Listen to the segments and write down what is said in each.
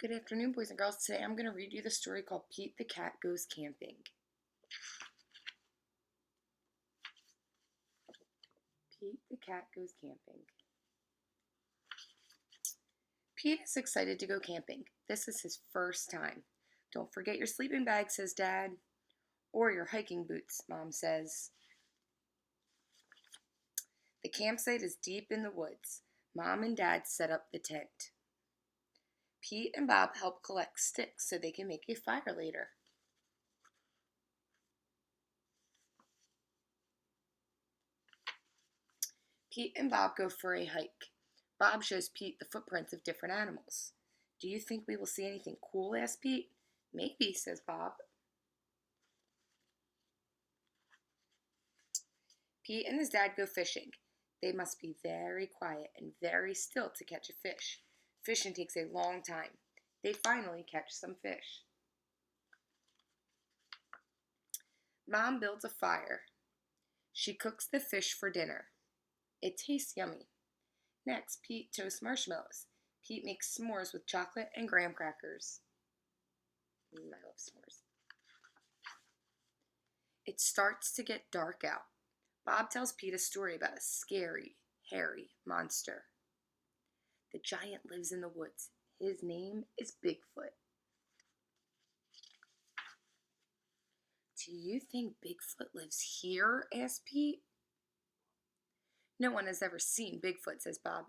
Good afternoon, boys and girls. Today I'm going to read you the story called Pete the Cat Goes Camping. Pete the Cat Goes Camping. Pete is excited to go camping. This is his first time. Don't forget your sleeping bag, says Dad. Or your hiking boots, Mom says. The campsite is deep in the woods. Mom and Dad set up the tent. Pete and Bob help collect sticks so they can make a fire later. Pete and Bob go for a hike. Bob shows Pete the footprints of different animals. Do you think we will see anything cool? Asks Pete. Maybe, says Bob. Pete and his dad go fishing. They must be very quiet and very still to catch a fish. Fishing takes a long time. They finally catch some fish. Mom builds a fire. She cooks the fish for dinner. It tastes yummy. Next, Pete toasts marshmallows. Pete makes s'mores with chocolate and graham crackers. I love s'mores. It starts to get dark out. Bob tells Pete a story about a scary, hairy monster. The giant lives in the woods. His name is Bigfoot. Do you think Bigfoot lives here? Asks Pete. No one has ever seen Bigfoot, says Bob.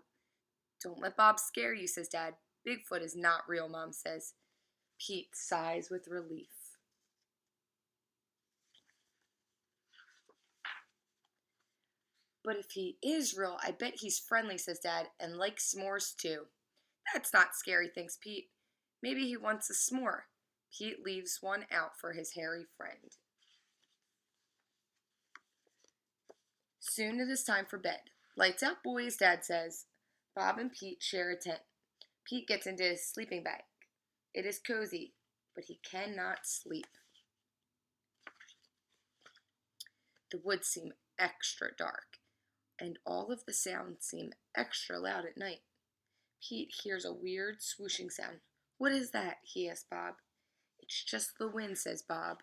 Don't let Bob scare you, says Dad. Bigfoot is not real, Mom says. Pete sighs with relief. But if he is real, I bet he's friendly, says Dad, and likes s'mores too. That's not scary, thinks Pete. Maybe he wants a s'more. Pete leaves one out for his hairy friend. Soon it is time for bed. Lights out, boys, Dad says. Bob and Pete share a tent. Pete gets into his sleeping bag. It is cozy, but he cannot sleep. The woods seem extra dark, and all of the sounds seem extra loud at night. Pete hears a weird swooshing sound. What is that? He asks Bob. It's just the wind, says Bob.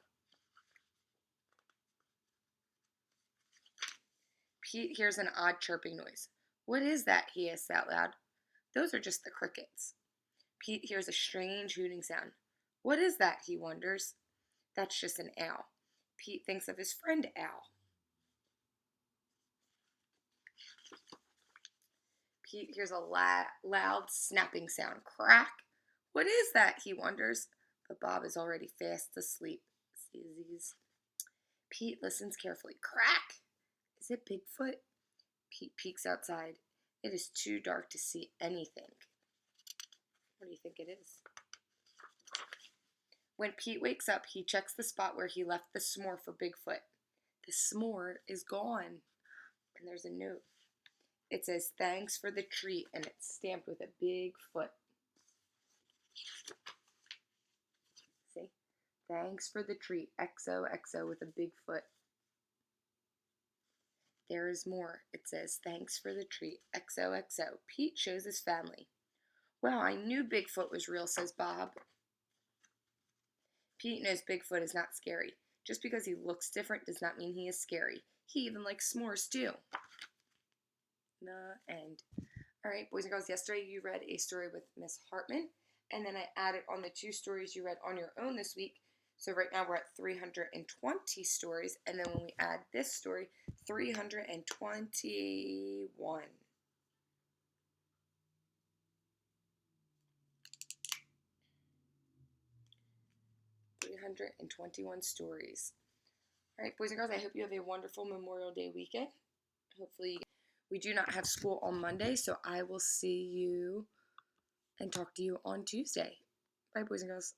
Pete hears an odd chirping noise. What is that? He asks out loud. Those are just the crickets. Pete hears a strange hooting sound. What is that? He wonders. That's just an owl. Pete thinks of his friend Owl. Pete hears a loud snapping sound. Crack! What is that? He wonders. But Bob is already fast asleep. Zzzz. Pete listens carefully. Crack! Is it Bigfoot? Pete peeks outside. It is too dark to see anything. What do you think it is? When Pete wakes up, he checks the spot where he left the s'more for Bigfoot. The s'more is gone. And there's a note. It says, thanks for the treat, and it's stamped with a big foot. See? Thanks for the treat, XOXO with a big foot. There is more. It says, thanks for the treat, XOXO. Pete shows his family. Well, I knew Bigfoot was real, says Bob. Pete knows Bigfoot is not scary. Just because he looks different does not mean he is scary. He even likes s'mores too. The end. All right, boys and girls, yesterday you read a story with Miss Hartman, and then I added on the 2 stories you read on your own this week. So right now we're at 320 stories, and then when we add this story, 321. 321 stories. All right, boys and girls, I hope you have a wonderful Memorial Day weekend. Hopefully, we do not have school on Monday, so I will see you and talk to you on Tuesday. Bye, boys and girls.